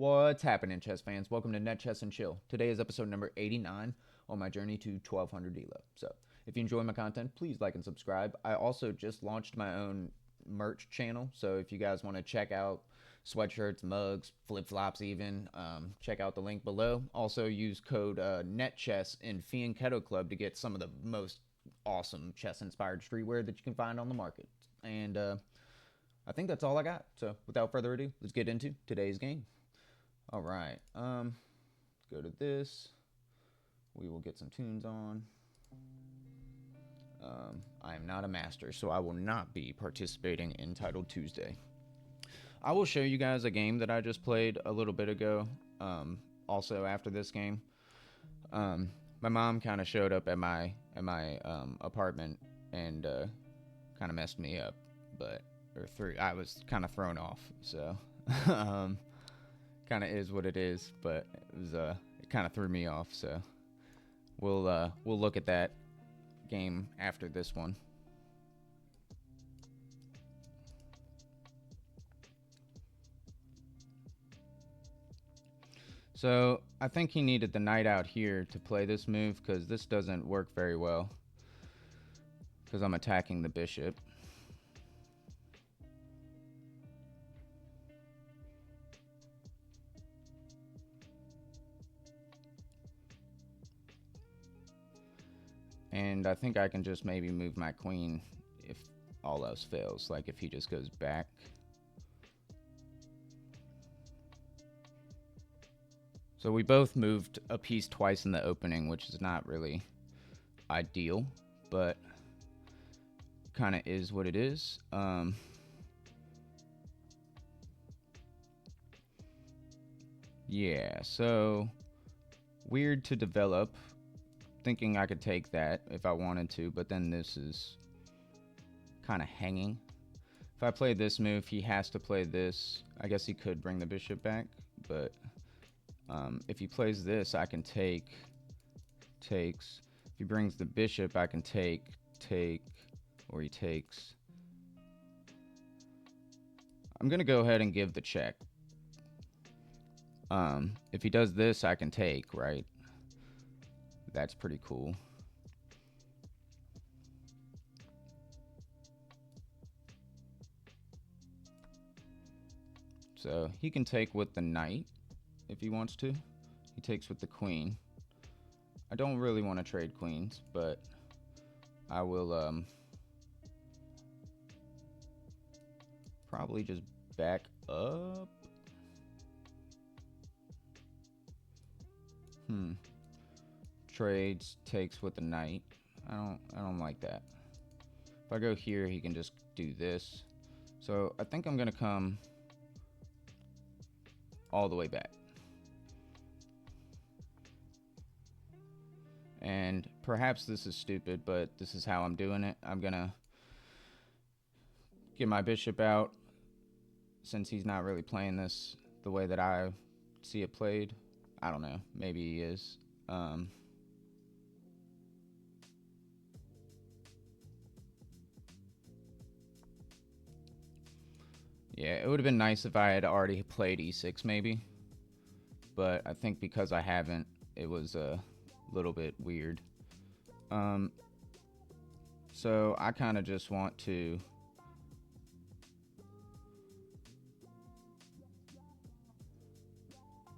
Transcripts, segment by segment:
What's happening, chess fans? Welcome to Net Chess and Chill. Today is episode number 89 on my journey to 1200 ELO. So, if you enjoy my content, please like and subscribe. I also just launched my own merch channel, so if you guys want to check out sweatshirts, mugs, flip-flops even, check out the link below. Also, use code NetChess in Fee and Keto Club to get some of the most awesome chess-inspired streetwear that you can find on the market. And I think that's all I got. So, without further ado, let's get into today's game. All right, go to this. We will get some tunes on. I am not a master, so I will not be participating in Titled Tuesday. I will show you guys a game that I just played a little bit ago. Also after this game, my mom kind of showed up at my apartment and kind of messed me up, I was kind of thrown off. So. Kind of is what it is, but it kind of threw me off. So we'll look at that game after this one. So I think he needed the knight out here to play this move because this doesn't work very well because I'm attacking the bishop. And I think I can just maybe move my queen if all else fails, like if he just goes back. So we both moved a piece twice in the opening, which is not really ideal, but kind of is what it is. Yeah, so weird to develop. Thinking I could take that if I wanted to, but then this is kind of hanging. If I play this move, he has to play this. I guess he could bring the bishop back, but if he plays this, I can takes. If he brings the bishop, I can take, or he takes. I'm gonna go ahead and give the check. If he does this, I can take, right? That's pretty cool. So he can take with the knight if he wants to. He takes with the queen. I don't really want to trade queens, but I will probably just back up. Trades, takes with the knight. I don't like that. If I go here, he can just do this. So I think I'm gonna come all the way back. And perhaps this is stupid, but this is how I'm doing it. I'm gonna get my bishop out since he's not really playing this the way that I see it played. I don't know, maybe he is. Yeah, it would have been nice if I had already played e6 maybe, but I think because I haven't, it was a little bit weird. So I kind of just want to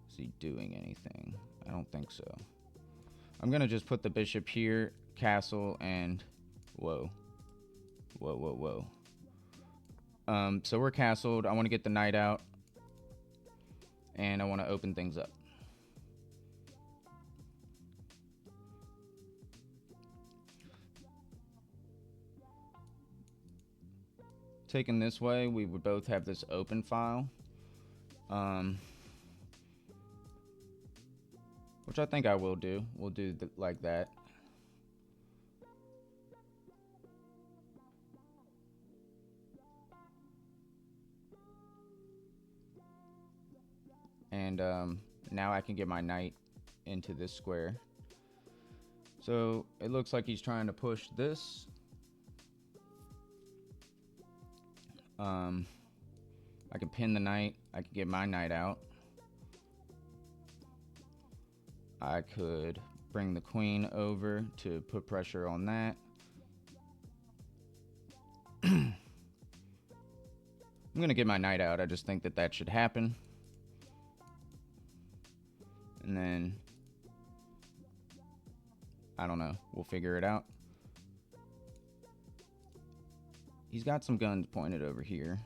is he doing anything? I don't think so. I'm gonna just put the bishop here, castle, and whoa. So we're castled. I want to get the knight out, and I want to open things up. Taken this way, we would both have this open file, which I think I will do. We'll do like that. And now I can get my knight into this square. So it looks like he's trying to push this. I can pin the knight. I can get my knight out. I could bring the queen over to put pressure on that. I'm going to get my knight out. I just think that that should happen. And then, I don't know. We'll figure it out. He's got some guns pointed over here.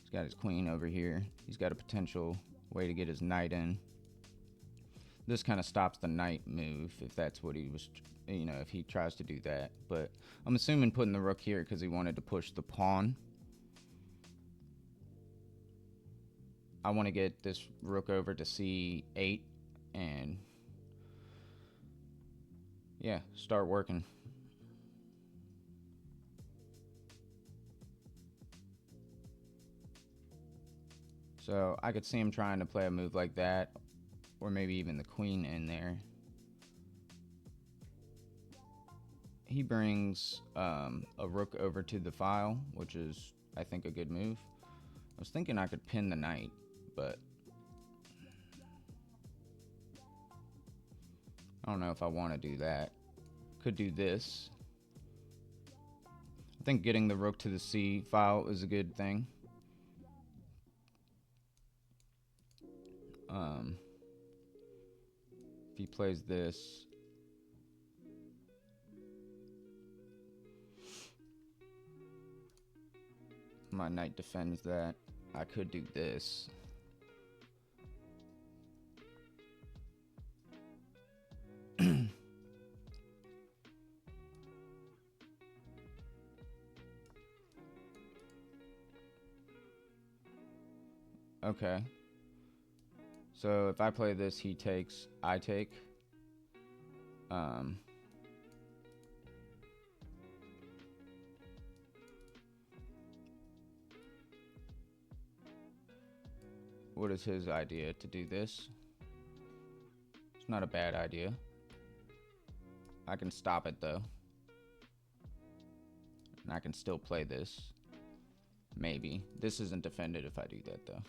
He's got his queen over here. He's got a potential way to get his knight in. This kind of stops the knight move, if that's what he was, you know, if he tries to do that. But I'm assuming putting the rook here because he wanted to push the pawn. I want to get this rook over to c8 and, yeah, start working. So I could see him trying to play a move like that, or maybe even the queen in there. He brings a rook over to the file, which is, I think, a good move. I was thinking I could pin the knight, but I don't know if I want to do that. Could do this. I think getting the rook to the c file is a good thing. If he plays this, my knight defends that. I could do this. Okay. So if I play this, he takes, I take. What is his idea? To do this? It's not a bad idea. I can stop it though. And I can still play this. Maybe. This isn't defended if I do that though.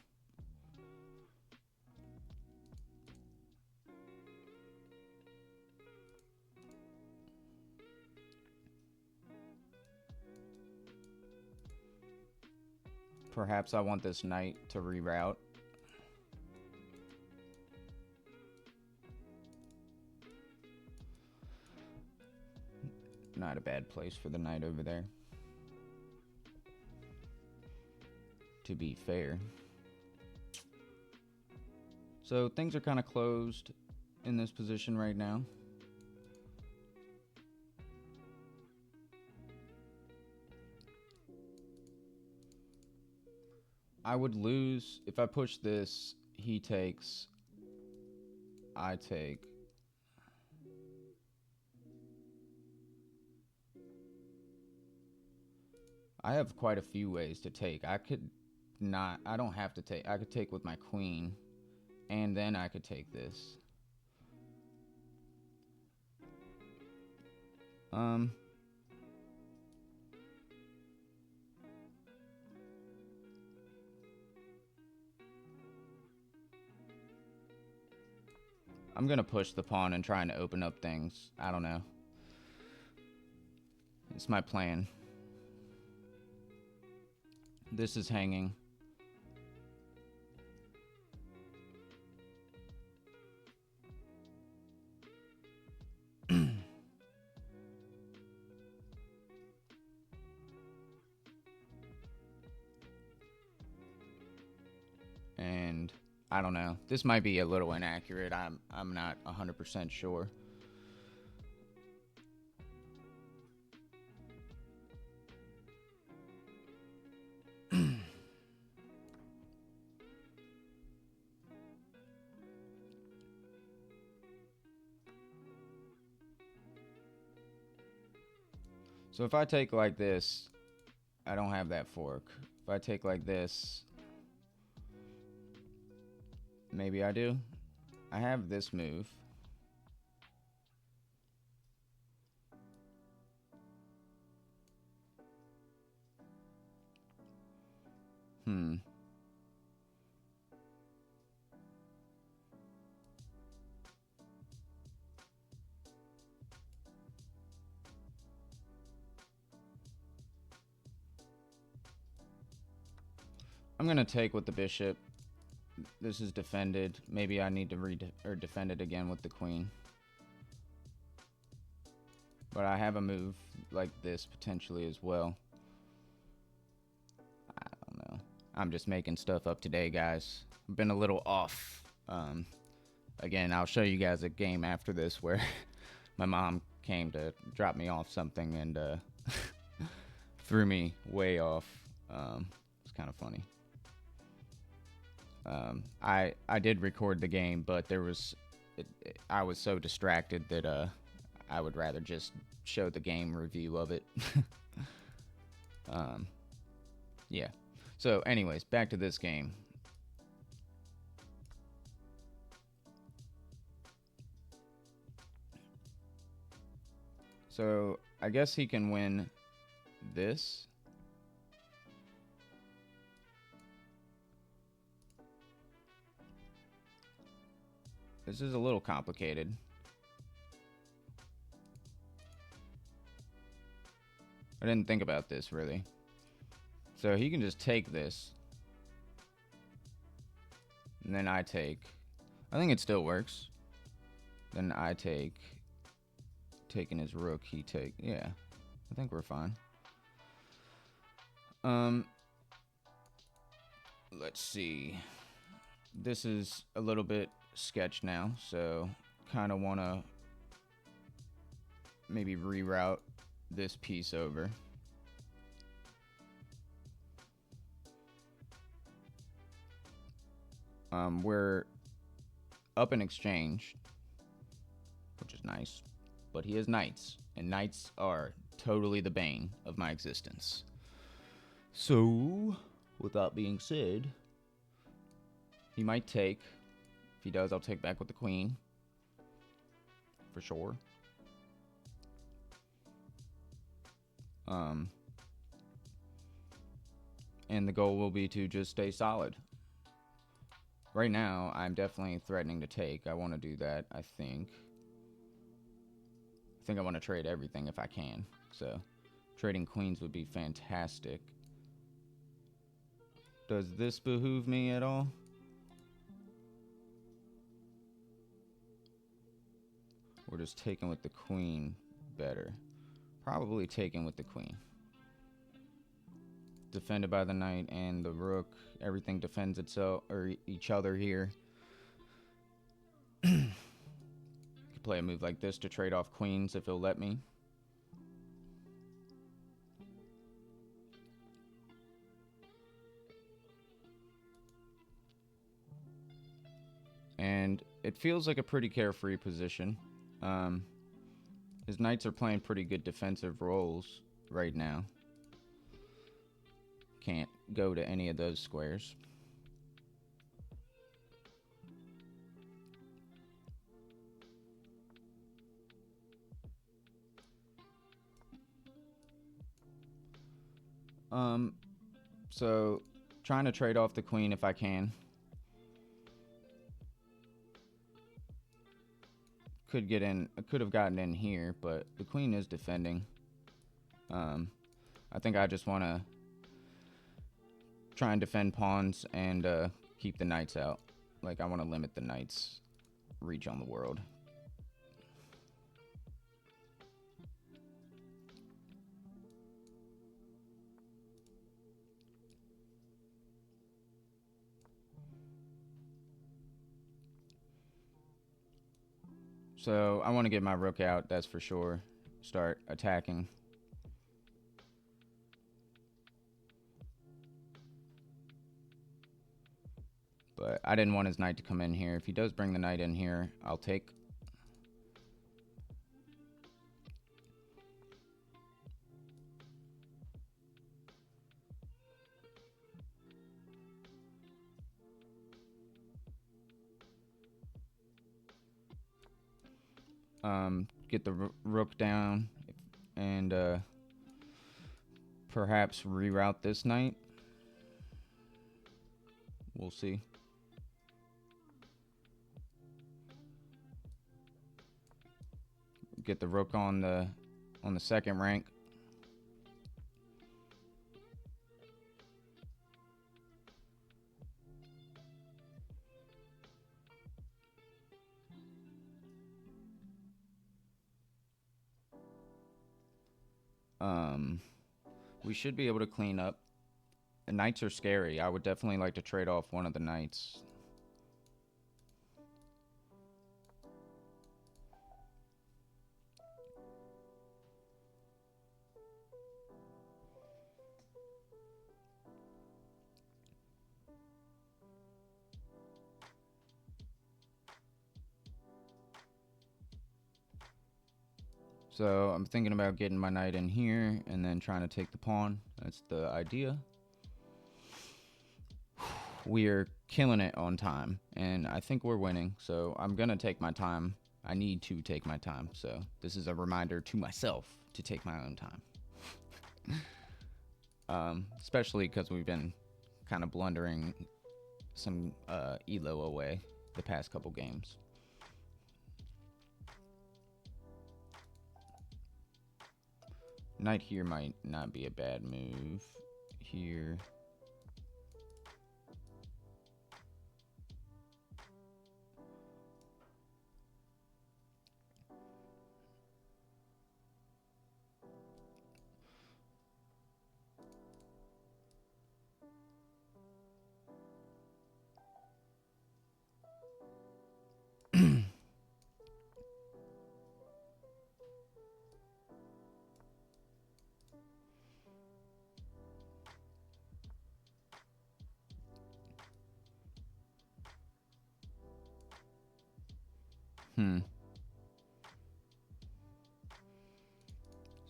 Perhaps I want this knight to reroute. Not a bad place for the knight over there, to be fair. So things are kind of closed in this position right now. I would lose if I push this. He takes, I take. I have quite a few ways to take. I could not, I don't have to take. I could take with my queen, and then I could take this. I'm gonna push the pawn and trying to open up things. I don't know. It's my plan. This is hanging. And I don't know. This might be a little inaccurate. I'm not 100% sure. So if I take like this, I don't have that fork. If I take like this, maybe I do. I have this move. I'm gonna take with the bishop. This is defended. Maybe I need to defend it again with the queen. But I have a move like this potentially as well. I don't know. I'm just making stuff up today, guys. I've been a little off. Again, I'll show you guys a game after this where my mom came to drop me off something and threw me way off. It's kind of funny. I did record the game, but I was so distracted that I would rather just show the game review of it. Yeah. So anyways, back to this game. So I guess he can win this. This is a little complicated. I didn't think about this really. So he can just take this. And then I take. I think it still works. Then I take. Taking his rook, he take. Yeah. I think we're fine. Let's see. This is a little bit sketched now, so kind of want to maybe reroute this piece over. We're up in exchange, which is nice, but he has knights, and knights are totally the bane of my existence. So, with that being said, he might take. If he does, I'll take back with the queen. For sure. And the goal will be to just stay solid. Right now, I'm definitely threatening to take. I want to do that, I think. I want to trade everything if I can. So, trading queens would be fantastic. Does this behoove me at all? Or just taking with the queen better? Probably taking with the queen. Defended by the knight and the rook. Everything defends itself or each other here. Could play a move like this to trade off queens if he'll let me. And it feels like a pretty carefree position. His knights are playing pretty good defensive roles right now. Can't go to any of those squares. So trying to trade off the queen if I can. Could get in. I could have gotten in here, but the queen is defending. I think I just want to try and defend pawns and keep the knights out. Like, I want to limit the knights' reach on the world. So I want to get my rook out, that's for sure. Start attacking. But I didn't want his knight to come in here. If he does bring the knight in here, I'll take. Get the rook down and perhaps reroute this knight. We'll see. Get the rook on the second rank. We should be able to clean up. The knights are scary. I would definitely like to trade off one of the knights. So I'm thinking about getting my knight in here and then trying to take the pawn. That's the idea. We're killing it on time, and I think we're winning. So I'm going to take my time. I need to take my time. So this is a reminder to myself to take my own time. Especially because we've been kind of blundering some ELO away the past couple games. Knight here might not be a bad move. Here.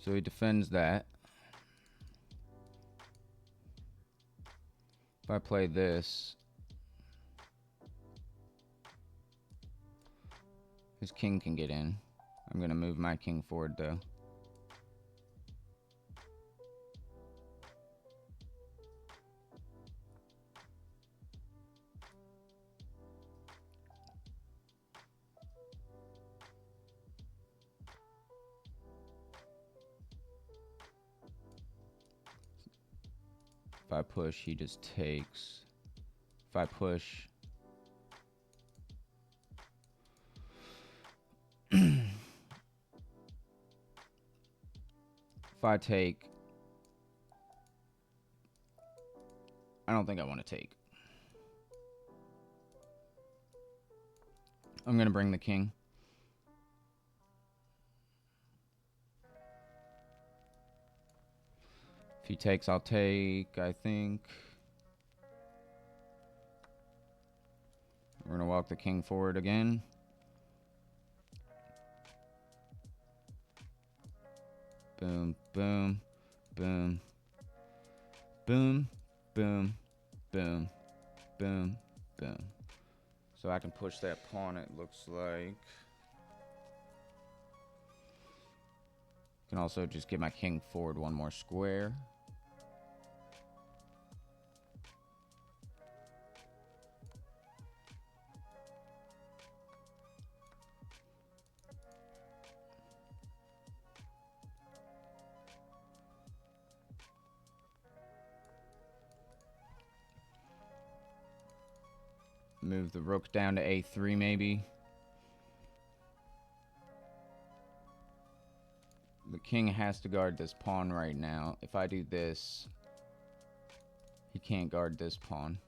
So he defends that. If I play this, his king can get in. I'm going to move my king forward, though. If I push, he just takes. If I push... if I take... I don't think I want to take. I'm going to bring the king. If he takes, I'll take, I think. We're going to walk the king forward again. Boom, boom, boom, boom, boom, boom, boom, boom. So I can push that pawn, it looks like. Can also just get my king forward one more square. Move the rook down to a3 maybe. The king has to guard this pawn right now. If I do this, he can't guard this pawn.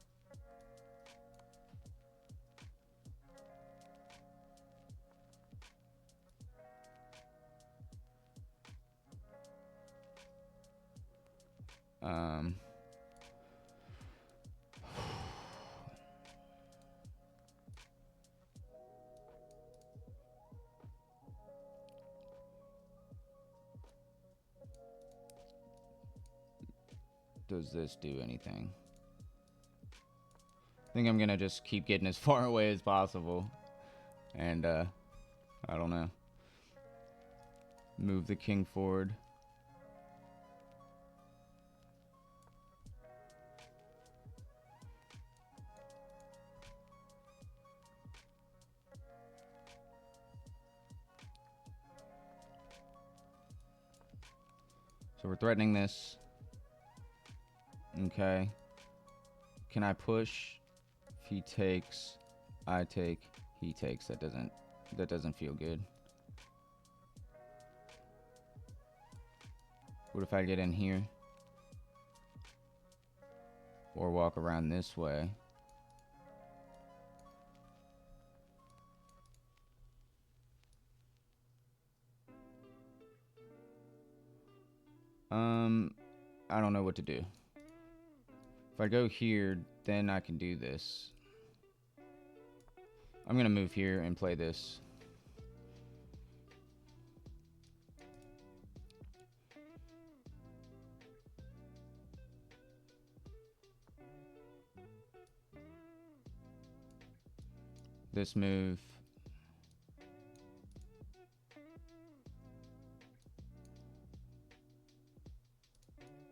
Does this do anything? I think I'm gonna just keep getting as far away as possible. And, I don't know. Move the king forward. So we're threatening this. Okay. Can I push? If he takes, I take, he takes. That doesn't feel good. What if I get in here? Or walk around this way? I don't know what to do. If I go here, then I can do this. I'm gonna move here and play this. This move.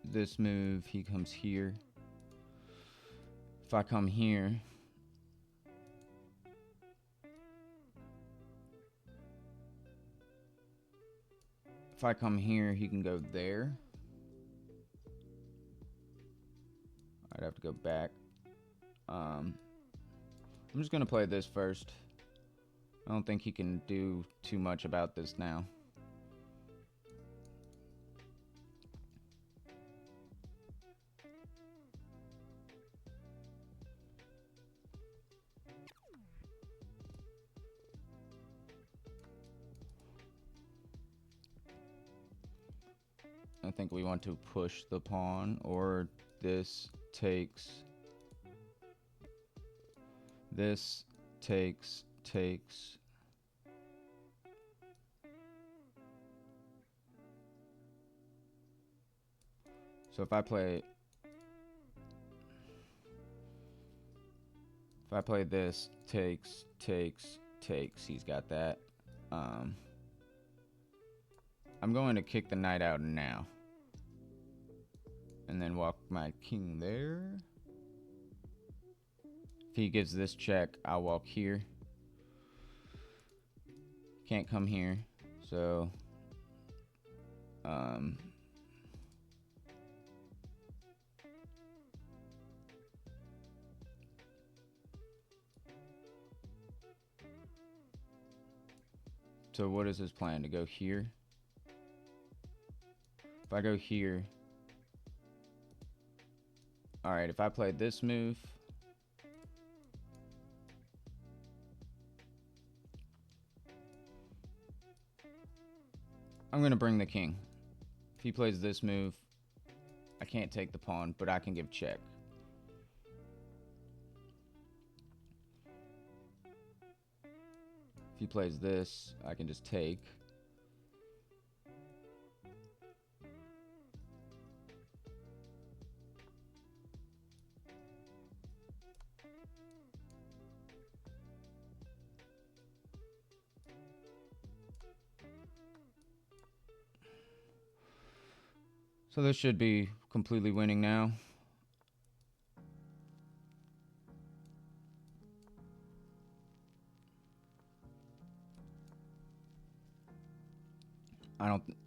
This move, he comes here. If I come here, he can go there. I'd have to go back. I'm just gonna play this first. I don't think he can do too much about this now. I think we want to push the pawn, or this takes. This takes. So if I play this, takes, he's got that. I'm going to kick the knight out now. And then walk my king there. If he gives this check, I'll walk here. Can't come here, so so what is his plan? To go here? If I go here, alright, if I play this move, I'm going to bring the king. If he plays this move, I can't take the pawn, but I can give check. If he plays this, I can just take. So this should be completely winning now.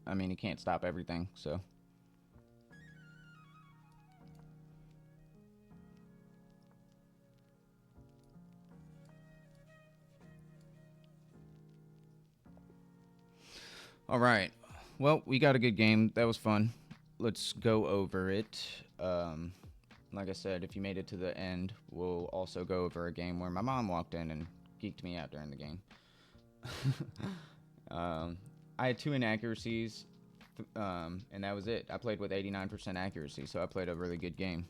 I mean, he can't stop everything, so. All right. Well, we got a good game. That was fun. Let's go over it. Like I said, if you made it to the end, we'll also go over a game where my mom walked in and geeked me out during the game. I had 2 inaccuracies, and that was it. I played with 89% accuracy, so I played a really good game.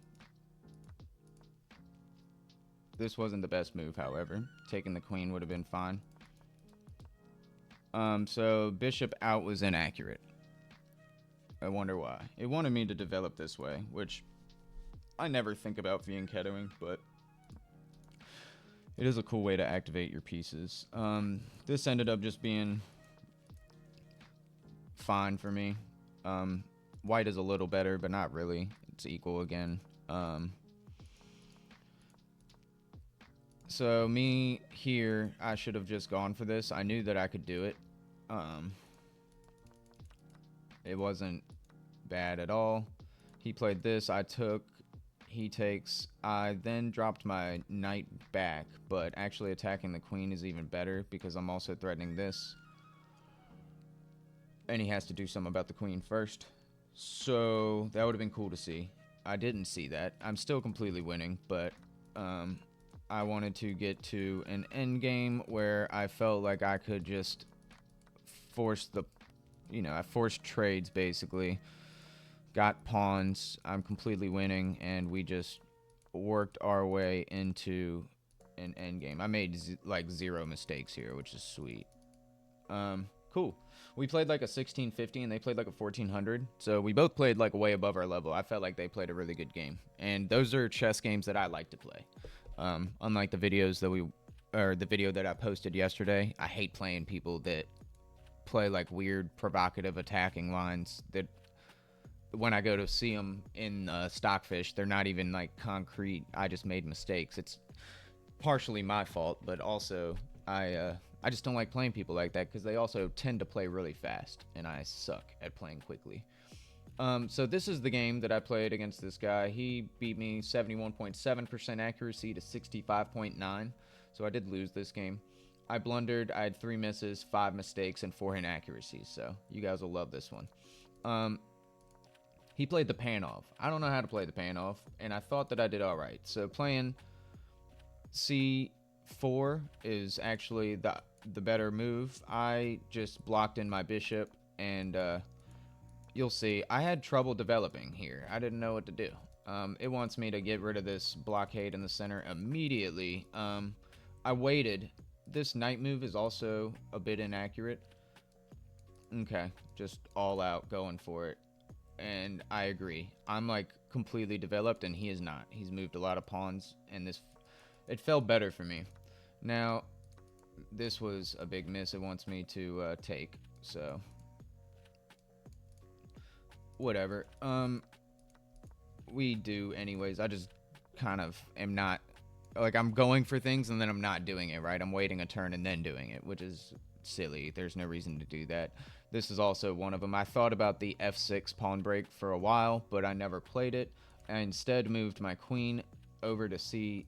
This wasn't the best move, however. Taking the queen would have been fine. So bishop out was inaccurate. I wonder why. It wanted me to develop this way, which I never think about fianchettoing, but it is a cool way to activate your pieces. This ended up just being fine for me. White is a little better, but not really. It's equal again. So me here, I should have just gone for this. I knew that I could do it. It wasn't bad at all. He played this, I took, he takes. I then dropped my knight back, but actually attacking the queen is even better because I'm also threatening this. And he has to do something about the queen first. So that would have been cool to see. I didn't see that. I'm still completely winning, but I wanted to get to an end game where I felt like I could just force I forced trades basically. Got pawns. I'm completely winning, and we just worked our way into an end game. I made like 0 mistakes here, which is sweet. Cool. We played like a 1650 and they played like a 1400. So we both played like way above our level. I felt like they played a really good game. And those are chess games that I like to play. Unlike the videos the video that I posted yesterday, I hate playing people that play like weird, provocative attacking lines that when I go to see them in Stockfish, they're not even like concrete. I just made mistakes. It's partially my fault, but also I just don't like playing people like that because they also tend to play really fast, and I suck at playing quickly. So this is the game that I played against this guy. He beat me 71.7% accuracy to 65.9, so I did lose this game. I blundered. I had 3 misses, 5 mistakes, and 4 inaccuracies, so you guys will love this one. He played the Panov. I don't know how to play the Panov, and I thought that I did all right. So playing C4 is actually the better move. I just blocked in my bishop, and you'll see. I had trouble developing here. I didn't know what to do. It wants me to get rid of this blockade in the center immediately. I waited. This knight move is also a bit inaccurate. Okay, just all out going for it. And I agree. I'm like completely developed, and he is not. He's moved a lot of pawns, and it felt better for me. Now, this was a big miss. It wants me to take, so whatever. We do anyways. I just kind of am not, like, I'm going for things and then I'm not doing it, right? I'm waiting a turn and then doing it, which is silly. There's no reason to do that. This is also one of them. I thought about the f6 pawn break for a while, but I never played it. I instead moved my queen over to c7.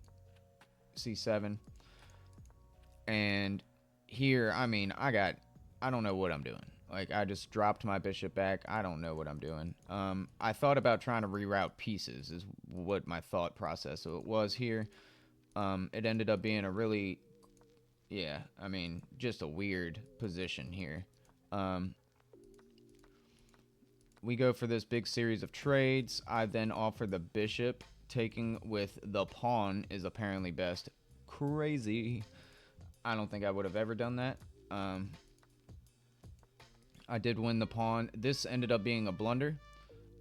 And here, I mean, I don't know what I'm doing. Like, I just dropped my bishop back. I don't know what I'm doing. I thought about trying to reroute pieces is what my thought process was here. It ended up being a really, just a weird position here. We go for this big series of trades. I then offer the bishop. Taking with the pawn is apparently best. Crazy. I don't think I would have ever done that. I did win the pawn. This ended up being a blunder.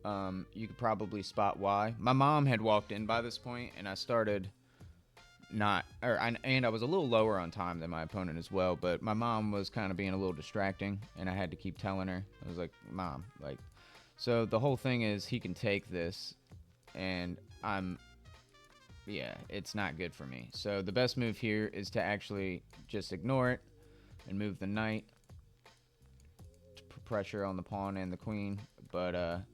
You could probably spot why. My mom had walked in by this point, and I started and I was a little lower on time than my opponent as well, but my mom was kind of being a little distracting, and I had to keep telling her. I was like, Mom, like, so the whole thing is he can take this, and it's not good for me. So the best move here is to actually just ignore it and move the knight to put pressure on the pawn and the queen, but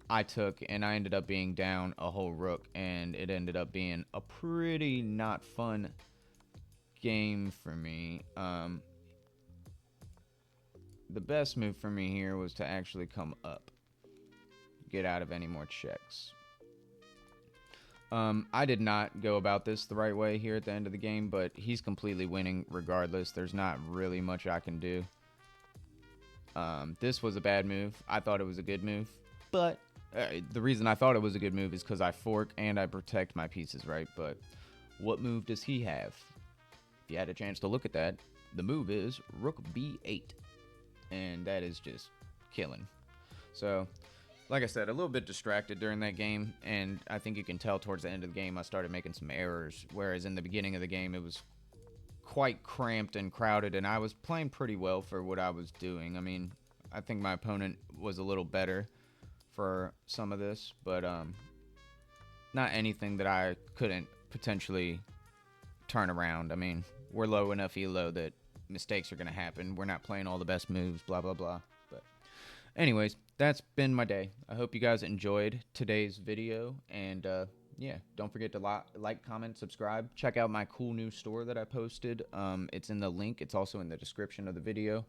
I took, and I ended up being down a whole rook, and it ended up being a pretty not fun game for me. The best move for me here was to actually come up, get out of any more checks. I did not go about this the right way here at the end of the game, but he's completely winning regardless. There's not really much I can do. This was a bad move. I thought it was a good move, but the reason I thought it was a good move is because I fork and I protect my pieces, right? But what move does he have? If you had a chance to look at that, the move is rook b8, and that is just killing. So, like I said, a little bit distracted during that game, and I think you can tell towards the end of the game I started making some errors, whereas in the beginning of the game it was quite cramped and crowded, and I was playing pretty well for what I was doing. I mean, I think my opponent was a little better for some of this, but not anything that I couldn't potentially turn around. I mean, we're low enough ELO that mistakes are going to happen. We're not playing all the best moves, blah, blah, blah. But anyways, that's been my day. I hope you guys enjoyed today's video, and don't forget to like, comment, subscribe. Check out my cool new store that I posted. It's in the link. It's also in the description of the video.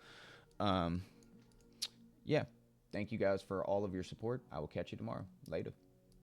Thank you guys for all of your support. I will catch you tomorrow. Later.